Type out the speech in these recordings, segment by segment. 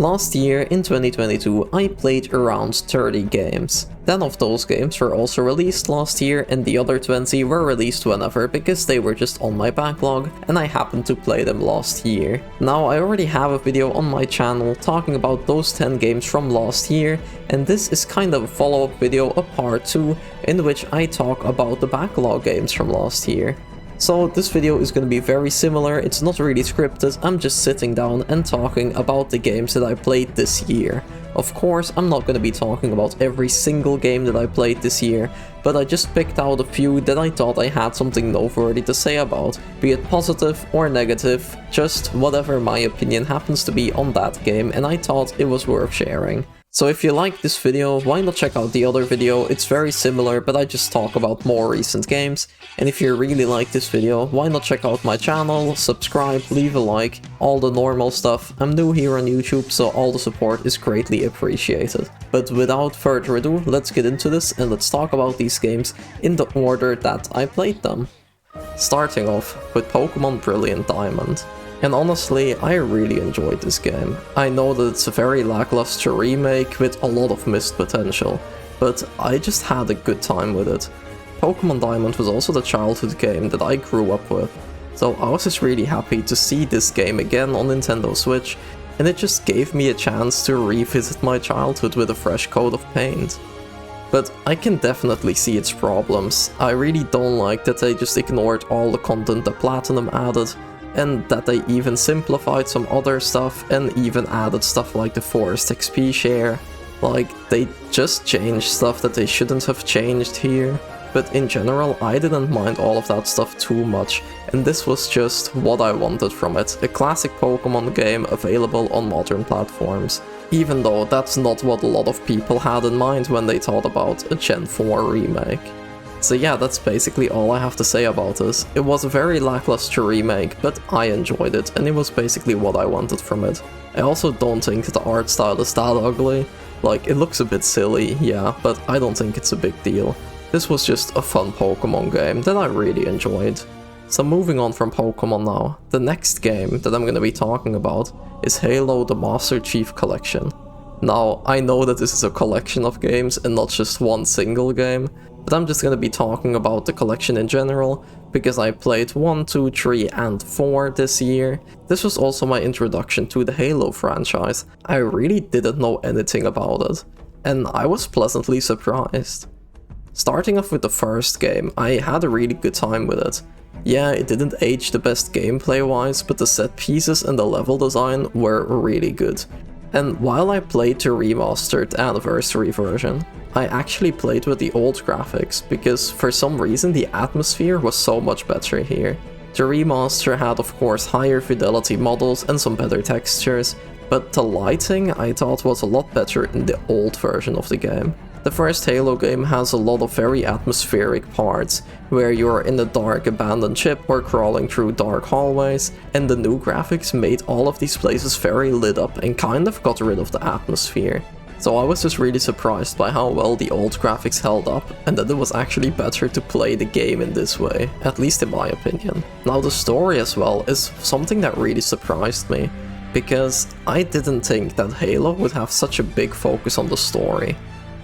Last year, in 2022, I played around 30 games. 10 of those games were also released last year, and the other 20 were released whenever because they were just on my backlog and I happened to play them last year. Now, I already have a video on my channel talking about those 10 games from last year, and this is kind of a follow-up video, a part 2, in which I talk about the backlog games from last year. So this video is going to be very similar, it's not really scripted, I'm just sitting down and talking about the games that I played this year. Of course, I'm not going to be talking about every single game that I played this year, but I just picked out a few that I thought I had something noteworthy to say about, be it positive or negative, just whatever my opinion happens to be on that game, and I thought it was worth sharing. So if you like this video, why not check out the other video? It's very similar, but I just talk about more recent games. And if you really like this video, why not check out my channel, subscribe, leave a like, all the normal stuff. I'm new here on YouTube, so all the support is greatly appreciated. But without further ado, let's get into this and let's talk about these games in the order that I played them. Starting off with Pokémon Brilliant Diamond. And honestly, I really enjoyed this game. I know that it's a very lackluster remake with a lot of missed potential, but I just had a good time with it. Pokémon Diamond was also the childhood game that I grew up with, so I was just really happy to see this game again on Nintendo Switch, and it just gave me a chance to revisit my childhood with a fresh coat of paint. But I can definitely see its problems. I really don't like that they just ignored all the content that Platinum added, and that they even simplified some other stuff and even added stuff like the Forest XP share. Like, they just changed stuff that they shouldn't have changed here. But in general, I didn't mind all of that stuff too much, and this was just what I wanted from it. A classic Pokémon game available on modern platforms. Even though that's not what a lot of people had in mind when they thought about a Gen 4 remake. So yeah, that's basically all I have to say about this. It was a very lackluster remake, but I enjoyed it, and it was basically what I wanted from it. I also don't think the art style is that ugly. Like, it looks a bit silly, yeah, but I don't think it's a big deal. This was just a fun Pokémon game that I really enjoyed. So moving on from Pokémon now, the next game that I'm gonna be talking about is Halo the Master Chief Collection. Now, I know that this is a collection of games and not just one single game, but I'm just gonna be talking about the collection in general, because I played 1, 2, 3 and 4 this year. This was also my introduction to the Halo franchise. I really didn't know anything about it, and I was pleasantly surprised. Starting off with the first game, I had a really good time with it. Yeah, it didn't age the best gameplay wise, but the set pieces and the level design were really good. And while I played the remastered anniversary version, I actually played with the old graphics, because for some reason the atmosphere was so much better here. The remaster had of course higher fidelity models and some better textures, but the lighting I thought was a lot better in the old version of the game. The first Halo game has a lot of very atmospheric parts, where you're in a dark abandoned ship or crawling through dark hallways, and the new graphics made all of these places very lit up and kind of got rid of the atmosphere. So I was just really surprised by how well the old graphics held up, and that it was actually better to play the game in this way, at least in my opinion. Now the story as well is something that really surprised me, because I didn't think that Halo would have such a big focus on the story.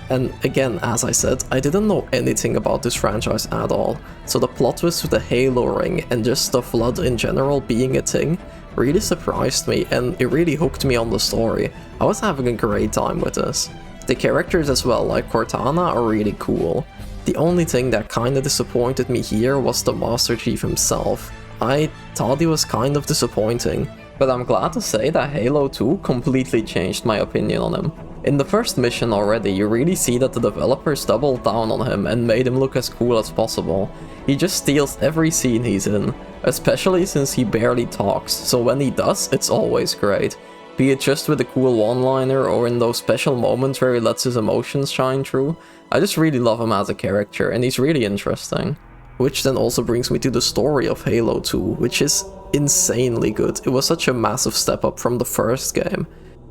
And again, as I said, I didn't know anything about this franchise at all, so the plot twist with the Halo ring and just the Flood in general being a thing really surprised me, and it really hooked me on the story. I was having a great time with this. The characters as well, like Cortana, are really cool. The only thing that kinda disappointed me here was the Master Chief himself. I thought he was kind of disappointing, but I'm glad to say that Halo 2 completely changed my opinion on him. In the first mission already, you really see that the developers doubled down on him and made him look as cool as possible. He just steals every scene he's in, especially since he barely talks, so when he does, it's always great. Be it just with a cool one-liner or in those special moments where he lets his emotions shine through. I just really love him as a character, and he's really interesting. Which then also brings me to the story of Halo 2, which is insanely good. It was such a massive step up from the first game.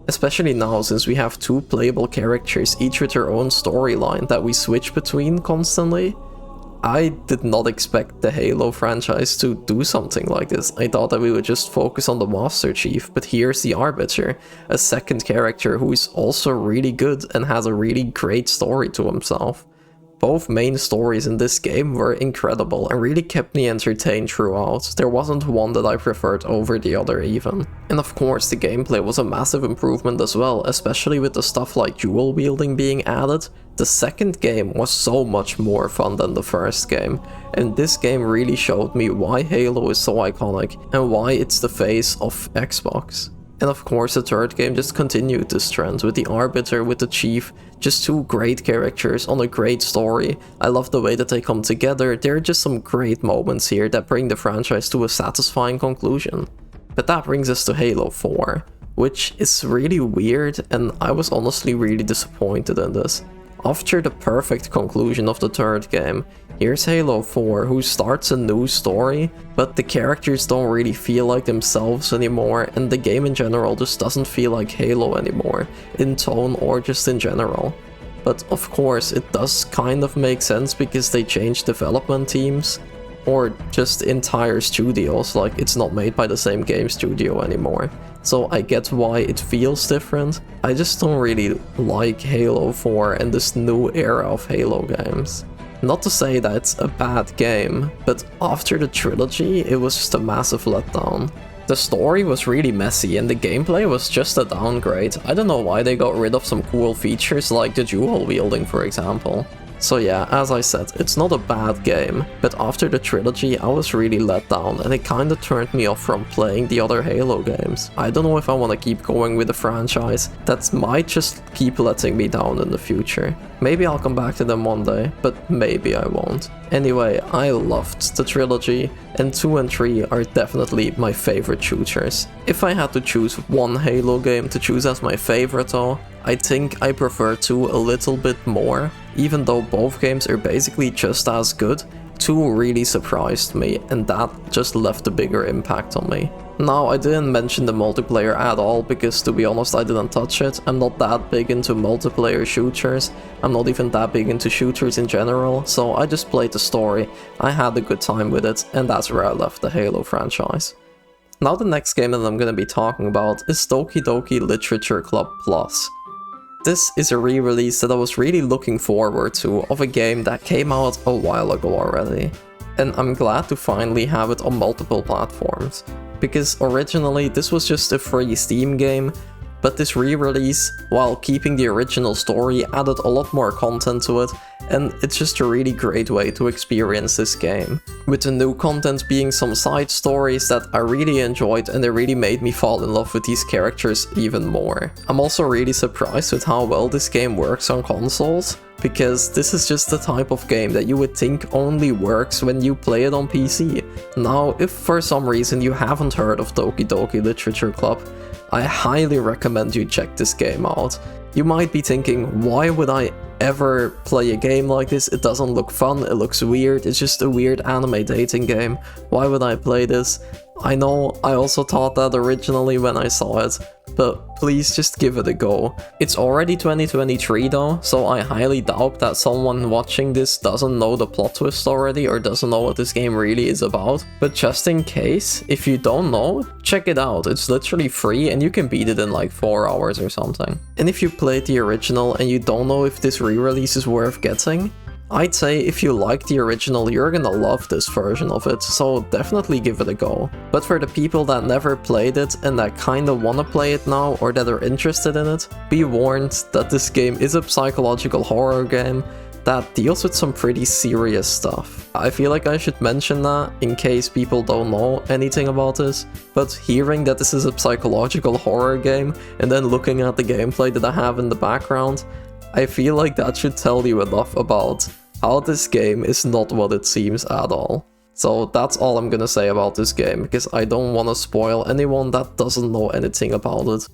Especially now, since we have 2 playable characters, each with their own storyline that we switch between constantly. I did not expect the Halo franchise to do something like this. I thought that we would just focus on the Master Chief, but here's the Arbiter, a second character who is also really good and has a really great story to himself. Both main stories in this game were incredible and really kept me entertained throughout. There wasn't one that I preferred over the other even. And of course the gameplay was a massive improvement as well, especially with the stuff like dual wielding being added. The second game was so much more fun than the first game, and this game really showed me why Halo is so iconic and why it's the face of Xbox. And of course the third game just continued this trend with the Arbiter, with the Chief, just two great characters on a great story. I love the way that they come together. There are just some great moments here that bring the franchise to a satisfying conclusion. But that brings us to Halo 4, which is really weird, and I was honestly really disappointed in this. After the perfect conclusion of the third game, here's Halo 4, who starts a new story, but the characters don't really feel like themselves anymore, and the game in general just doesn't feel like Halo anymore, in tone or just in general. But of course, it does kind of make sense because they changed development teams, or just entire studios, like it's not made by the same game studio anymore. So I get why it feels different. I just don't really like Halo 4 and this new era of Halo games. Not to say that it's a bad game, but after the trilogy, it was just a massive letdown. The story was really messy and the gameplay was just a downgrade. I don't know why they got rid of some cool features like the dual wielding, for example. So yeah, as I said, it's not a bad game, but after the trilogy I was really let down and it kinda turned me off from playing the other Halo games. I don't know if I want to keep going with the franchise, that might just keep letting me down in the future. Maybe I'll come back to them one day, but maybe I won't. Anyway, I loved the trilogy, and 2 and 3 are definitely my favorite shooters. If I had to choose one Halo game to choose as my favorite though, I think I prefer 2 a little bit more. Even though both games are basically just as good, 2 really surprised me, and that just left a bigger impact on me. Now, I didn't mention the multiplayer at all because, to be honest, I didn't touch it. I'm not that big into multiplayer shooters. I'm not even that big into shooters in general, so I just played the story, I had a good time with it, and that's where I left the Halo franchise. Now the next game that I'm gonna be talking about is Doki Doki Literature Club Plus. This is a re-release that I was really looking forward to of a game that came out a while ago already. And I'm glad to finally have it on multiple platforms, because originally this was just a free Steam game, but this re-release, while keeping the original story, added a lot more content to it, and it's just a really great way to experience this game. With the new content being some side stories that I really enjoyed, and they really made me fall in love with these characters even more. I'm also really surprised with how well this game works on consoles, because this is just the type of game that you would think only works when you play it on PC. Now, if for some reason you haven't heard of Doki Doki Literature Club, I highly recommend you check this game out. You might be thinking, why would I ever play a game like this? It doesn't look fun, it looks weird, it's just a weird anime dating game. Why would I play this? I know, I also thought that originally when I saw it, but please just give it a go. It's already 2023 though, so I highly doubt that someone watching this doesn't know the plot twist already or doesn't know what this game really is about. But just in case, if you don't know, check it out. It's literally free and you can beat it in like 4 hours or something. And if you played the original and you don't know if this re-release is worth getting, I'd say if you like the original, you're gonna love this version of it, so definitely give it a go. But for the people that never played it and that kinda wanna play it now or that are interested in it, be warned that this game is a psychological horror game that deals with some pretty serious stuff. I feel like I should mention that in case people don't know anything about this, but hearing that this is a psychological horror game and then looking at the gameplay that I have in the background, I feel like that should tell you enough about how this game is not what it seems at all. So that's all I'm gonna say about this game, because I don't want to spoil anyone that doesn't know anything about it.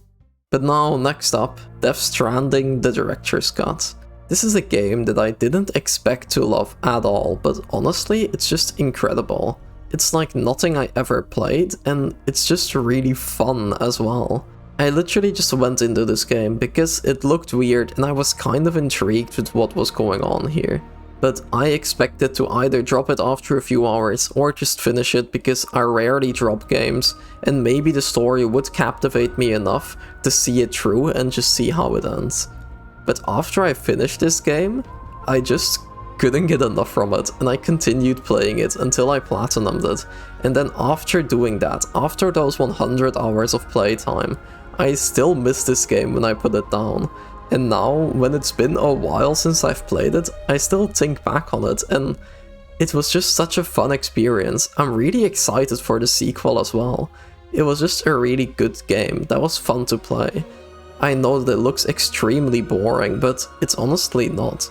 But now, next up, Death Stranding, the Director's Cut. This is a game that I didn't expect to love at all, but honestly, it's just incredible. It's like nothing I ever played, and it's just really fun as well. I literally just went into this game because it looked weird and I was kind of intrigued with what was going on here. but I expected to either drop it after a few hours or just finish it because I rarely drop games, and maybe the story would captivate me enough to see it through and just see how it ends. But after I finished this game, I just couldn't get enough from it, and I continued playing it until I platinumed it. And then after doing that, after those 100 hours of playtime, I still miss this game when I put it down. And now, when it's been a while since I've played it, I still think back on it, and it was just such a fun experience. I'm really excited for the sequel as well. It was just a really good game that was fun to play. I know that it looks extremely boring, but it's honestly not.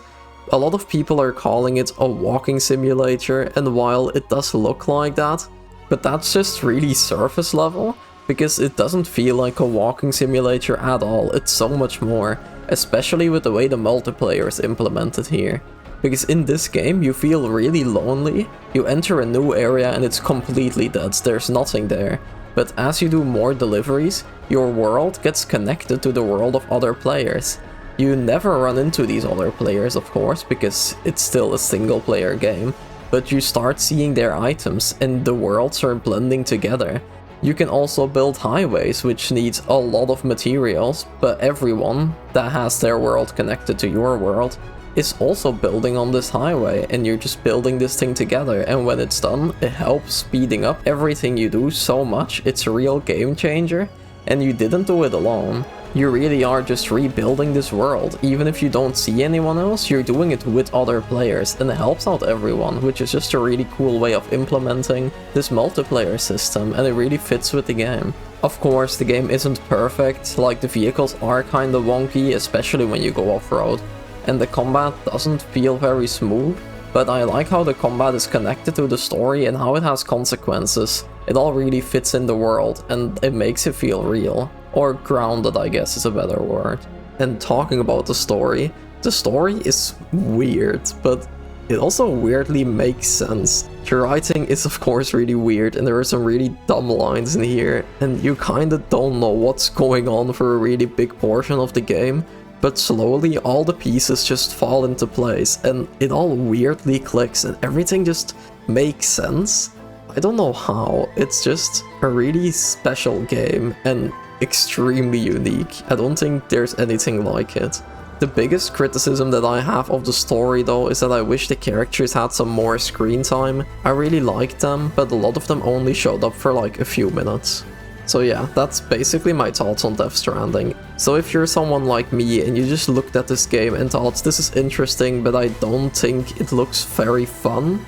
A lot of people are calling it a walking simulator, and while it does look like that, but that's just really surface level, because it doesn't feel like a walking simulator at all. It's so much more, especially with the way the multiplayer is implemented here. Because in this game you feel really lonely, you enter a new area and it's completely dead, there's nothing there. But as you do more deliveries, your world gets connected to the world of other players. You never run into these other players, of course, because it's still a single player game, but you start seeing their items and the worlds are blending together. You can also build highways, which needs a lot of materials, but everyone that has their world connected to your world is also building on this highway, and you're just building this thing together, and when it's done, it helps speeding up everything you do so much. It's a real game changer, and you didn't do it alone. You really are just rebuilding this world. Even if you don't see anyone else, you're doing it with other players, and it helps out everyone, which is just a really cool way of implementing this multiplayer system, and it really fits with the game. Of course, the game isn't perfect, like the vehicles are kinda wonky, especially when you go off-road, and the combat doesn't feel very smooth, but I like how the combat is connected to the story and how it has consequences. It all really fits in the world, and it makes it feel real. Or grounded, I guess is a better word. And talking about the story is weird, but it also weirdly makes sense. The writing is of course really weird, and there are some really dumb lines in here, and you kinda don't know what's going on for a really big portion of the game, but slowly all the pieces just fall into place, and it all weirdly clicks, and everything just makes sense. I don't know how, it's just a really special game, and extremely unique. I don't think there's anything like it. The biggest criticism that I have of the story though is that I wish the characters had some more screen time. I really liked them, but a lot of them only showed up for like a few minutes. So yeah, that's basically my thoughts on Death Stranding. So if you're someone like me and you just looked at this game and thought this is interesting but I don't think it looks very fun,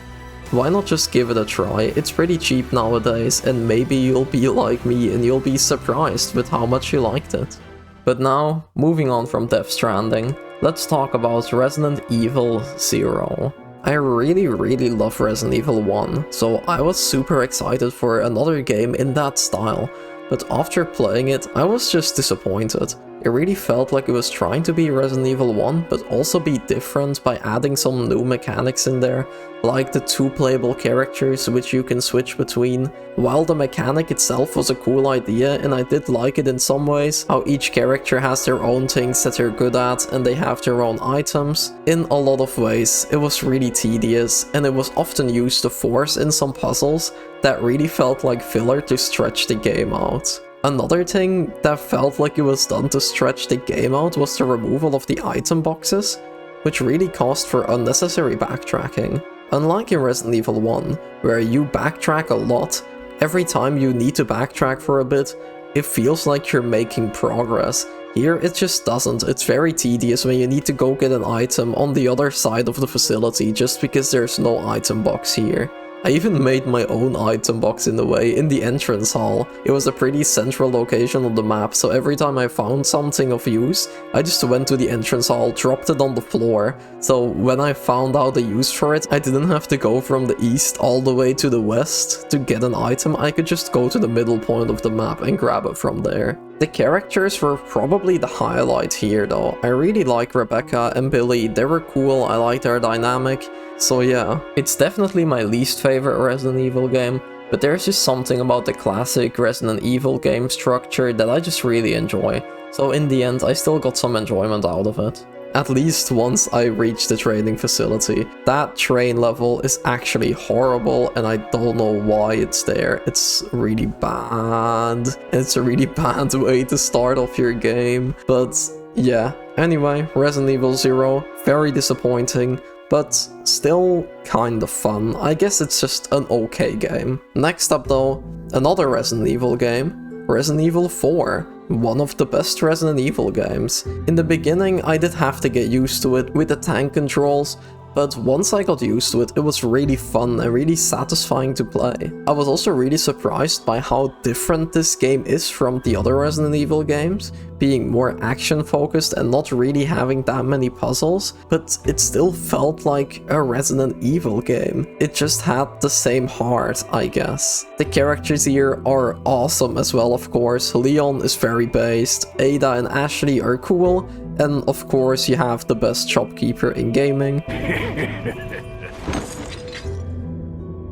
why not just give it a try? It's pretty cheap nowadays, and maybe you'll be like me and you'll be surprised with how much you liked it. But now, moving on from Death Stranding, let's talk about Resident Evil 0. I really love Resident Evil 1, so I was super excited for another game in that style, but after playing it, I was just disappointed. It really felt like it was trying to be Resident Evil 1, but also be different by adding some new mechanics in there, like the 2 playable characters which you can switch between. While the mechanic itself was a cool idea, and I did like it in some ways, how each character has their own things that they're good at and they have their own items, in a lot of ways it was really tedious, and it was often used to force in some puzzles that really felt like filler to stretch the game out. Another thing that felt like it was done to stretch the game out was the removal of the item boxes, which really caused for unnecessary backtracking. Unlike in Resident Evil 1, where you backtrack a lot, every time you need to backtrack for a bit, it feels like you're making progress. Here it just doesn't. It's very tedious when you need to go get an item on the other side of the facility just because there's no item box here. I even made my own item box in a way, in the entrance hall. It was a pretty central location on the map, so every time I found something of use, I just went to the entrance hall, dropped it on the floor. So when I found out the use for it, I didn't have to go from the east all the way to the west to get an item. I could just go to the middle point of the map and grab it from there. The characters were probably the highlight here though. I really like Rebecca and Billy, they were cool, I like their dynamic. So yeah, it's definitely my least favorite Resident Evil game, but there's just something about the classic Resident Evil game structure that I just really enjoy. So in the end, I still got some enjoyment out of it. at least once I reach the training facility. That train level is actually horrible, and I don't know why it's there. It's really bad. It's a really bad way to start off your game. But yeah, anyway, Resident Evil 0, very disappointing, but still kind of fun. I guess it's just an okay game. Next up though, another Resident Evil game, Resident Evil 4. One of the best Resident Evil games. In the beginning I did have to get used to it with the tank controls, but once I got used to it, it was really fun and really satisfying to play. I was also really surprised by how different this game is from the other Resident Evil games, being more action focused and not really having that many puzzles, but it still felt like a Resident Evil game. It just had the same heart, I guess. The characters here are awesome as well, of course. Leon is very based, Ada and Ashley are cool, and of course you have the best shopkeeper in gaming.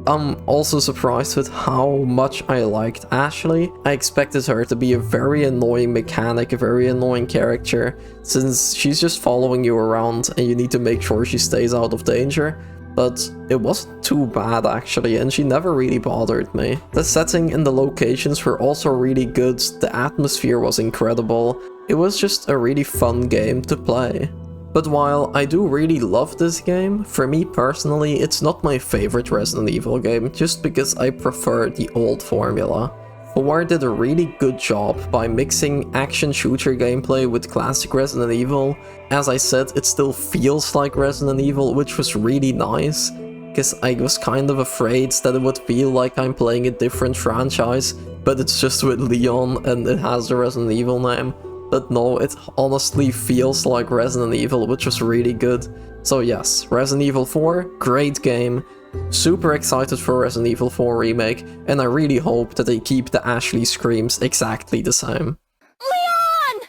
I'm also surprised with how much I liked Ashley. I expected her to be a very annoying mechanic, a very annoying character, since she's just following you around and you need to make sure she stays out of danger. But it wasn't too bad actually, and she never really bothered me. The setting and the locations were also really good, the atmosphere was incredible. It was just a really fun game to play. But while I do really love this game, for me personally it's not my favorite Resident Evil game, just because I prefer the old formula. 4 did a really good job by mixing action shooter gameplay with classic Resident Evil. As I said, it still feels like Resident Evil, which was really nice, because I was kind of afraid that it would feel like I'm playing a different franchise, but it's just with Leon and it has the Resident Evil name. But no, it honestly feels like Resident Evil, which was really good. So yes, Resident Evil 4, great game. Super excited for Resident Evil 4 remake, and I really hope that they keep the Ashley screams exactly the same. Leon!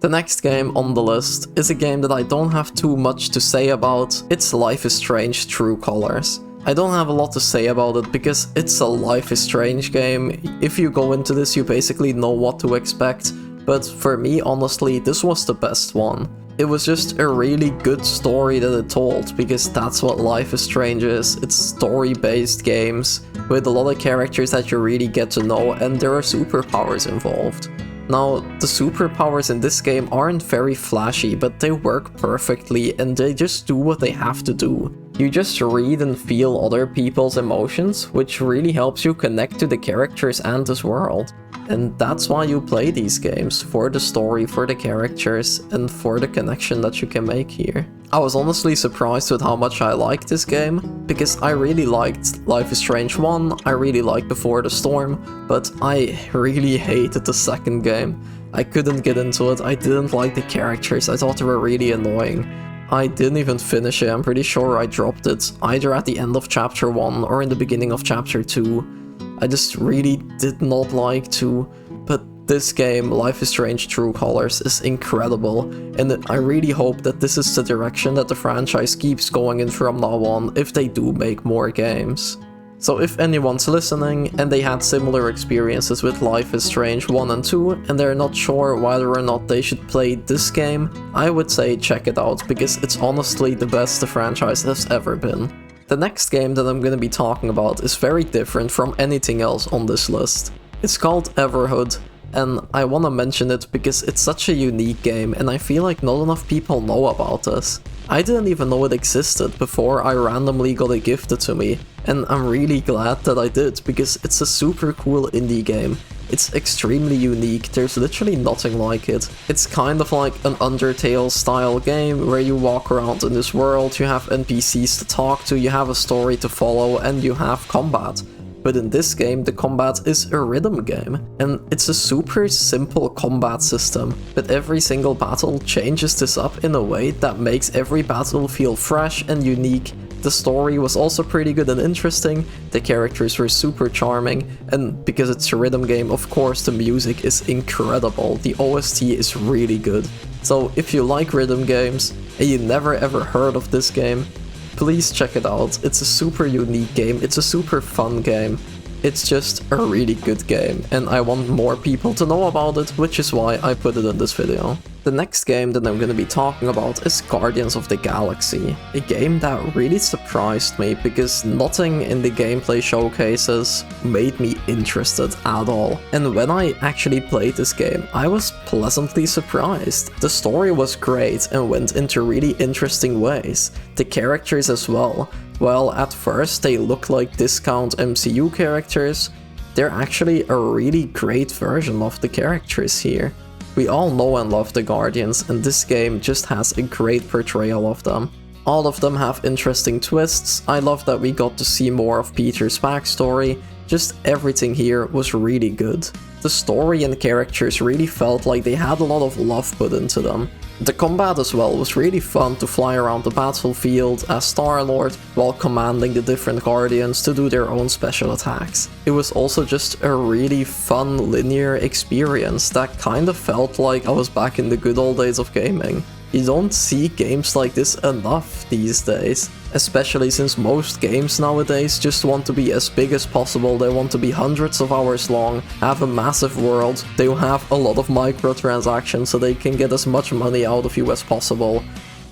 The next game on the list is a game that I don't have too much to say about. It's Life is Strange True Colors. I don't have a lot to say about it because it's a Life is Strange game. If you go into this, you basically know what to expect, but for me, honestly, this was the best one. It was just a really good story that it told, because that's what Life is Strange is. It's story-based games with a lot of characters that you really get to know, and there are superpowers involved. Now, the superpowers in this game aren't very flashy, but they work perfectly and they just do what they have to do. You just read and feel other people's emotions, which really helps you connect to the characters and this world. And that's why you play these games, for the story, for the characters, and for the connection that you can make here. I was honestly surprised with how much I liked this game, because I really liked Life is Strange 1, I really liked Before the Storm, but I really hated the second game. I couldn't get into it, I didn't like the characters, I thought they were really annoying. I didn't even finish it, I'm pretty sure I dropped it, either at the end of chapter 1 or in the beginning of chapter 2. I just really did not like to, but this game, Life is Strange True Colors, is incredible, and I really hope that this is the direction that the franchise keeps going in from now on if they do make more games. So if anyone's listening and they had similar experiences with Life is Strange 1 and 2 and they're not sure whether or not they should play this game, I would say check it out, because it's honestly the best the franchise has ever been. The next game that I'm gonna be talking about is very different from anything else on this list. It's called Everhood, and I wanna mention it because it's such a unique game and I feel like not enough people know about this. I didn't even know it existed before I randomly got it gifted to me, and I'm really glad that I did, because it's a super cool indie game. It's extremely unique, there's literally nothing like it. It's kind of like an Undertale style game where you walk around in this world, you have NPCs to talk to, you have a story to follow, and you have combat. But in this game, the combat is a rhythm game, and it's a super simple combat system, but every single battle changes this up in a way that makes every battle feel fresh and unique. The story was also pretty good and interesting, the characters were super charming, and because it's a rhythm game, of course the music is incredible, the OST is really good. So if you like rhythm games, and you never ever heard of this game, please check it out. It's a super unique game, it's a super fun game, It's just a really good game, and I want more people to know about it, which is why I put it in this video. The next game that I'm going to be talking about is Guardians of the Galaxy, a game that really surprised me because nothing in the gameplay showcases made me interested at all. And when I actually played this game, I was pleasantly surprised. The story was great and went into really interesting ways. The characters as well. Well, at first they look like discount MCU characters, they're actually a really great version of the characters here. We all know and love the Guardians, and this game just has a great portrayal of them. All of them have interesting twists. I love that we got to see more of Peter's backstory. Just everything here was really good. The story and characters really felt like they had a lot of love put into them. The combat as well was really fun to fly around the battlefield as Star-Lord while commanding the different Guardians to do their own special attacks. It was also just a really fun linear experience that kind of felt like I was back in the good old days of gaming. You don't see games like this enough these days, especially since most games nowadays just want to be as big as possible. They want to be hundreds of hours long, have a massive world, they have a lot of microtransactions so they can get as much money out of you as possible.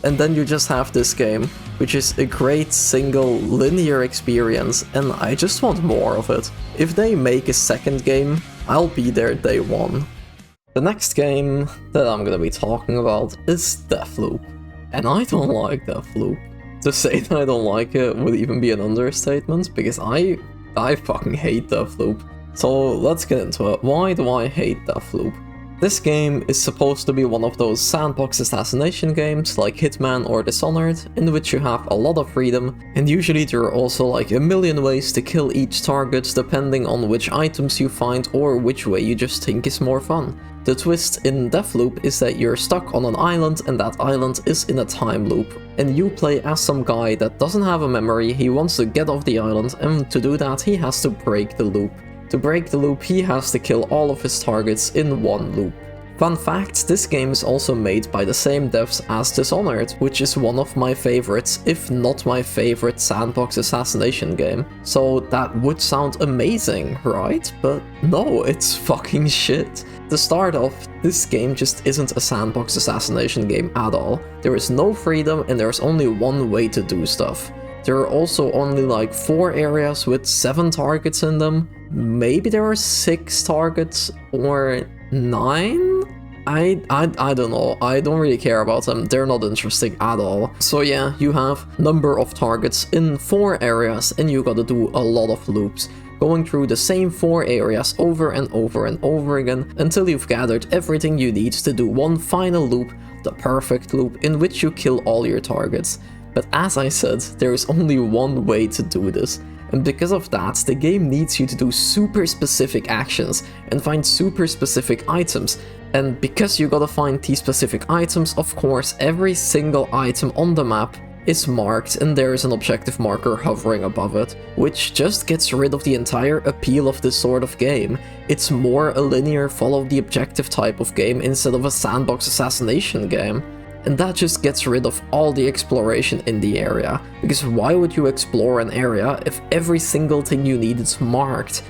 And then you just have this game, which is a great single linear experience, and I just want more of it. If they make a second game, I'll be there day one. The next game that I'm gonna be talking about is Deathloop, and I don't like Deathloop. To say that I don't like it would even be an understatement, because I fucking hate Deathloop. So let's get into it. Why do I hate Deathloop? This game is supposed to be one of those sandbox assassination games like Hitman or Dishonored, in which you have a lot of freedom, and usually there are also like a million ways to kill each target depending on which items you find or which way you just think is more fun. The twist in Deathloop is that you're stuck on an island and that island is in a time loop, and you play as some guy that doesn't have a memory. He wants to get off the island, and to do that he has to break the loop. To break the loop, he has to kill all of his targets in one loop. Fun fact, this game is also made by the same devs as Dishonored, which is one of my favorites, if not my favorite sandbox assassination game. So that would sound amazing, right? But no, it's fucking shit. To start off, this game just isn't a sandbox assassination game at all. There is no freedom and there's only one way to do stuff. There are also only like 4 areas with 7 targets in them. Maybe there are 6 targets or 9? I don't know, I don't really care about them, they're not interesting at all. So yeah, you have number of targets in 4 areas and you gotta do a lot of loops, going through the same 4 areas over and over and over again until you've gathered everything you need to do one final loop, the perfect loop in which you kill all your targets. But as I said, there is only one way to do this. And because of that, the game needs you to do super specific actions and find super specific items. And because you gotta find these specific items, of course, every single item on the map is marked and there is an objective marker hovering above it, which just gets rid of the entire appeal of this sort of game. It's more a linear follow the objective type of game instead of a sandbox assassination game. And that just gets rid of all the exploration in the area, because why would you explore an area if every single thing you need is marked?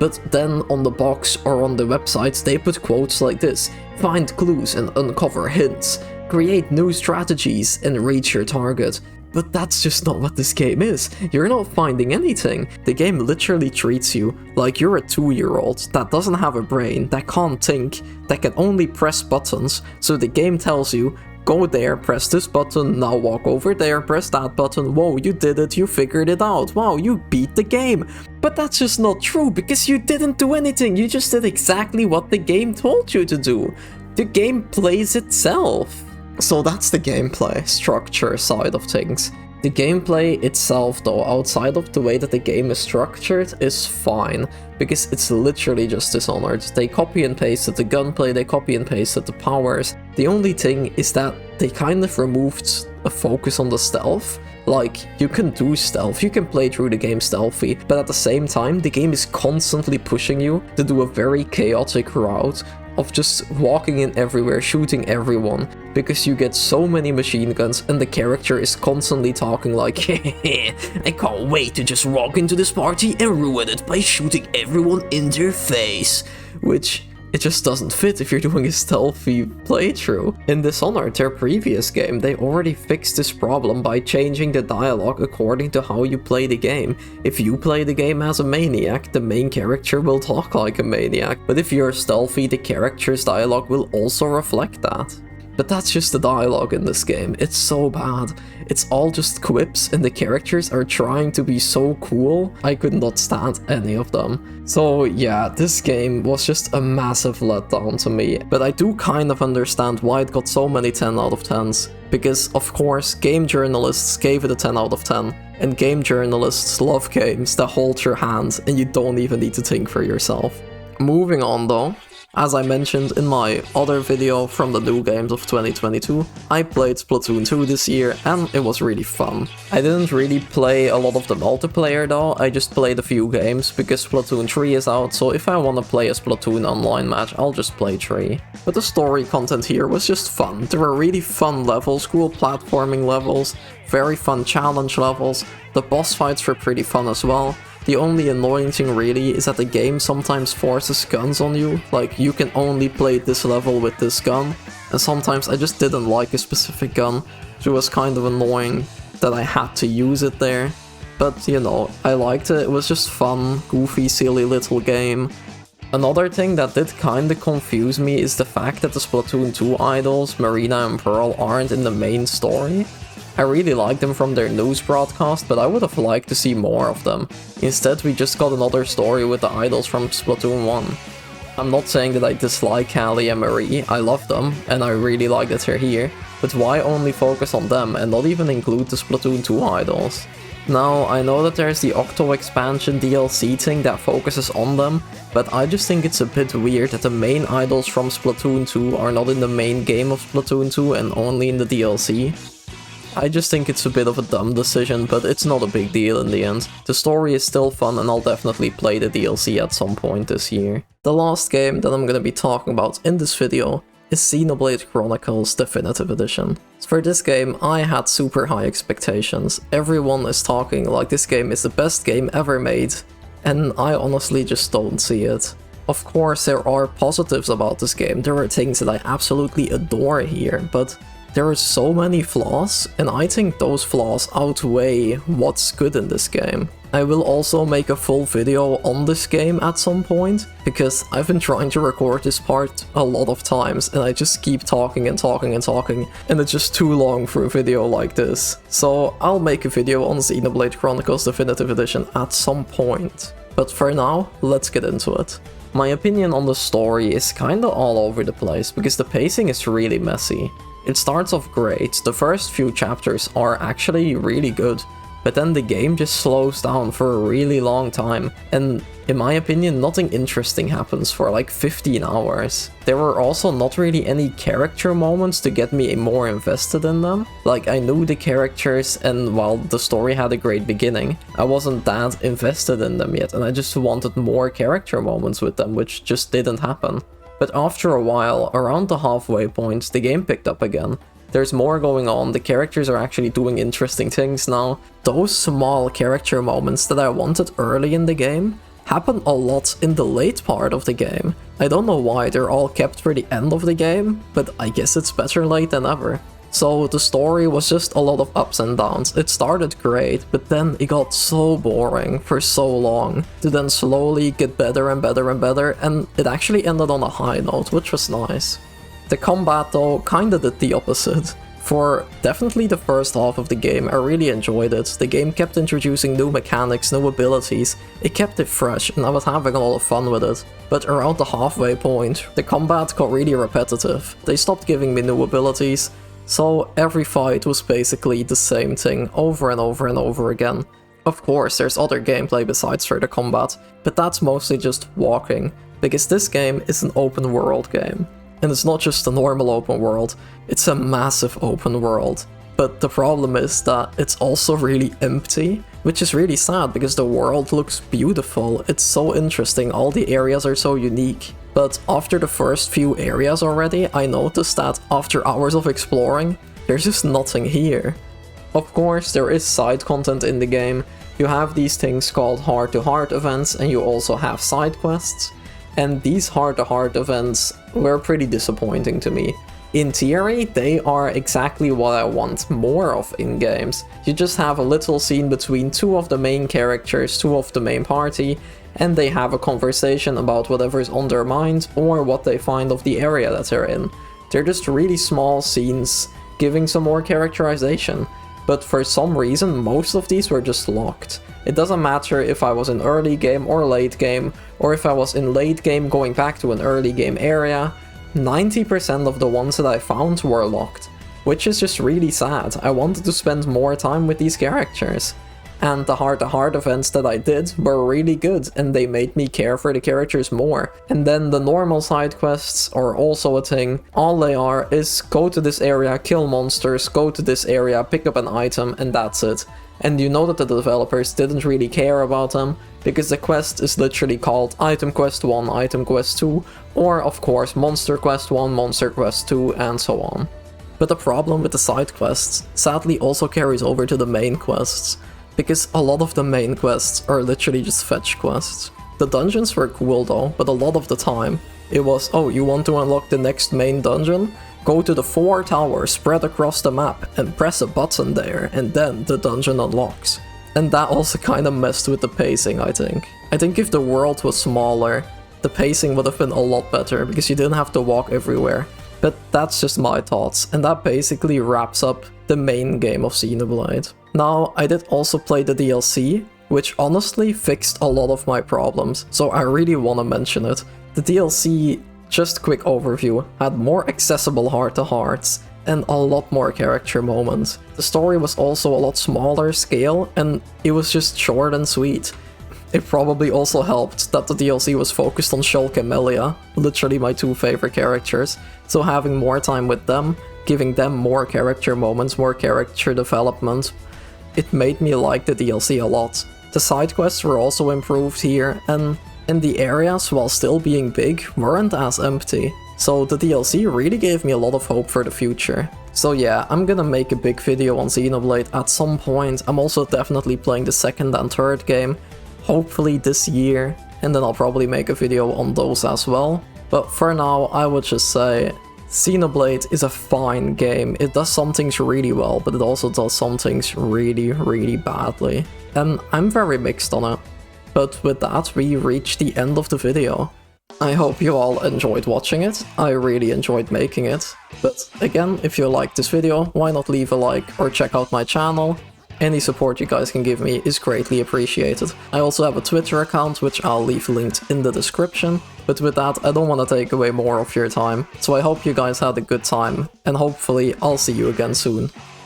But then on the box or on the websites they put quotes like this: find clues and uncover hints, create new strategies and reach your target. But that's just not what this game is. You're not finding anything. The game literally treats you like you're a 2-year-old that doesn't have a brain, that can't think, that can only press buttons. So the game tells you, go there, press this button, now walk over there, press that button, whoa, you did it, you figured it out, wow, you beat the game. But that's just not true, because you didn't do anything, you just did exactly what the game told you to do. The game plays itself. So that's the gameplay structure side of things. The gameplay itself though, outside of the way that the game is structured, is fine, because it's literally just Dishonored. They copy and pasted the gunplay, they copy and pasted the powers. The only thing is that they kind of removed a focus on the stealth. Like, you can do stealth, you can play through the game stealthy, but at the same time, the game is constantly pushing you to do a very chaotic route of just walking in everywhere, shooting everyone, because you get so many machine guns and the character is constantly talking like, I can't wait to just walk into this party and ruin it by shooting everyone in their face, which it just doesn't fit if you're doing a stealthy playthrough. In Dishonored, their previous game, they already fixed this problem by changing the dialogue according to how you play the game. If you play the game as a maniac, the main character will talk like a maniac, but if you're stealthy, the character's dialogue will also reflect that. But that's just the dialogue in this game. It's so bad. It's all just quips and the characters are trying to be so cool. I could not stand any of them. So yeah, this game was just a massive letdown to me. But I do kind of understand why it got so many 10 out of 10s. Because of course, game journalists gave it a 10 out of 10. And game journalists love games that hold your hand and you don't even need to think for yourself. Moving on though. As I mentioned in my other video from the new games of 2022, I played Splatoon 2 this year and it was really fun. I didn't really play a lot of the multiplayer though, I just played a few games because Splatoon 3 is out, so if I want to play a Splatoon online match, I'll just play 3. But the story content here was just fun. There were really fun levels, cool platforming levels, very fun challenge levels, the boss fights were pretty fun as well. The only annoying thing really is that the game sometimes forces guns on you, like you can only play this level with this gun, and sometimes I just didn't like a specific gun, so it was kind of annoying that I had to use it there. But you know, I liked it was just fun, goofy, silly little game. Another thing that did kinda confuse me is the fact that the Splatoon 2 idols, Marina and Pearl, aren't in the main story. I really like them from their news broadcast, but I would have liked to see more of them. Instead, we just got another story with the idols from Splatoon 1. I'm not saying that I dislike Callie and Marie, I love them, and I really like that they're here, but why only focus on them and not even include the Splatoon 2 idols? Now, I know that there's the Octo expansion DLC thing that focuses on them, but I just think it's a bit weird that the main idols from Splatoon 2 are not in the main game of Splatoon 2 and only in the DLC. I just think it's a bit of a dumb decision, but it's not a big deal in the end. The story is still fun and I'll definitely play the DLC at some point this year. The last game that I'm gonna be talking about in this video is Xenoblade Chronicles Definitive Edition. For this game, I had super high expectations. Everyone is talking like this game is the best game ever made, and I honestly just don't see it. Of course, there are positives about this game. There are things that I absolutely adore here, but there are so many flaws, and I think those flaws outweigh what's good in this game. I will also make a full video on this game at some point, because I've been trying to record this part a lot of times, and I just keep talking and talking and talking, and it's just too long for a video like this. So I'll make a video on Xenoblade Chronicles Definitive Edition at some point. But for now, let's get into it. My opinion on the story is kinda all over the place, because the pacing is really messy. It starts off great, the first few chapters are actually really good, but then the game just slows down for a really long time, and in my opinion nothing interesting happens for like 15 hours. There were also not really any character moments to get me more invested in them. Like, I knew the characters, and while the story had a great beginning, I wasn't that invested in them yet, and I just wanted more character moments with them, which just didn't happen. But after a while, around the halfway point, the game picked up again. There's more going on, the characters are actually doing interesting things now. Those small character moments that I wanted early in the game happen a lot in the late part of the game. I don't know why they're all kept for the end of the game, but I guess it's better late than ever. So the story was just a lot of ups and downs. It started great, but then it got so boring for so long, to then slowly get better and better and better, and it actually ended on a high note, which was nice. The combat though kinda did the opposite. For definitely the first half of the game, I really enjoyed it. The game kept introducing new mechanics, new abilities, it kept it fresh, and I was having a lot of fun with it. But around the halfway point, the combat got really repetitive. They stopped giving me new abilities, so every fight was basically the same thing over and over and over again. Of course, there's other gameplay besides for the combat, but that's mostly just walking, because this game is an open world game. And it's not just a normal open world, it's a massive open world. But the problem is that it's also really empty, which is really sad because the world looks beautiful, it's so interesting, all the areas are so unique. But after the first few areas already, I noticed that after hours of exploring, there's just nothing here. Of course, there is side content in the game. You have these things called heart-to-heart events, and you also have side quests. And these heart-to-heart events were pretty disappointing to me. In theory, they are exactly what I want more of in games. You just have a little scene between two of the main characters, two of the main party, and they have a conversation about whatever's on their mind or what they find of the area that they're in. They're just really small scenes, giving some more characterization. But for some reason, most of these were just locked. It doesn't matter if I was in early game or late game, or if I was in late game going back to an early game area, 90% of the ones that I found were locked, which is just really sad. I wanted to spend more time with these characters. And the heart-to-heart events that I did were really good, and they made me care for the characters more. And then the normal side quests are also a thing. All they are is go to this area, kill monsters, go to this area, pick up an item, and that's it. And you know that the developers didn't really care about them, because the quest is literally called Item Quest 1, Item Quest 2, or of course Monster Quest 1, Monster Quest 2, and so on. But the problem with the side quests sadly also carries over to the main quests, because a lot of the main quests are literally just fetch quests. The dungeons were cool though, but a lot of the time it was, oh, you want to unlock the next main dungeon? Go to the 4 towers spread across the map and press a button there, and then the dungeon unlocks. And that also kinda messed with the pacing, I think. I think if the world was smaller, the pacing would have been a lot better, because you didn't have to walk everywhere. But that's just my thoughts, and that basically wraps up the main game of Xenoblade. Now, I did also play the DLC, which honestly fixed a lot of my problems, so I really want to mention it. The DLC, just quick overview, had more accessible heart-to-hearts, and a lot more character moments. The story was also a lot smaller scale, and it was just short and sweet. It probably also helped that the DLC was focused on Shulk and Melia, literally my 2 favorite characters, so having more time with them, giving them more character moments, more character development, it made me like the DLC a lot. The side quests were also improved here, and the areas, while still being big, weren't as empty. So the DLC really gave me a lot of hope for the future. So yeah, I'm gonna make a big video on Xenoblade at some point. I'm also definitely playing the 2nd and 3rd game, hopefully this year, and then I'll probably make a video on those as well. But for now, I would just say Xenoblade is a fine game. It does some things really well, but it also does some things really, really badly. And I'm very mixed on it. But with that, we reach the end of the video. I hope you all enjoyed watching it. I really enjoyed making it. But again, if you liked this video, why not leave a like or check out my channel? Any support you guys can give me is greatly appreciated. I also have a Twitter account, which I'll leave linked in the description. But with that, I don't want to take away more of your time, so I hope you guys had a good time, and hopefully I'll see you again soon.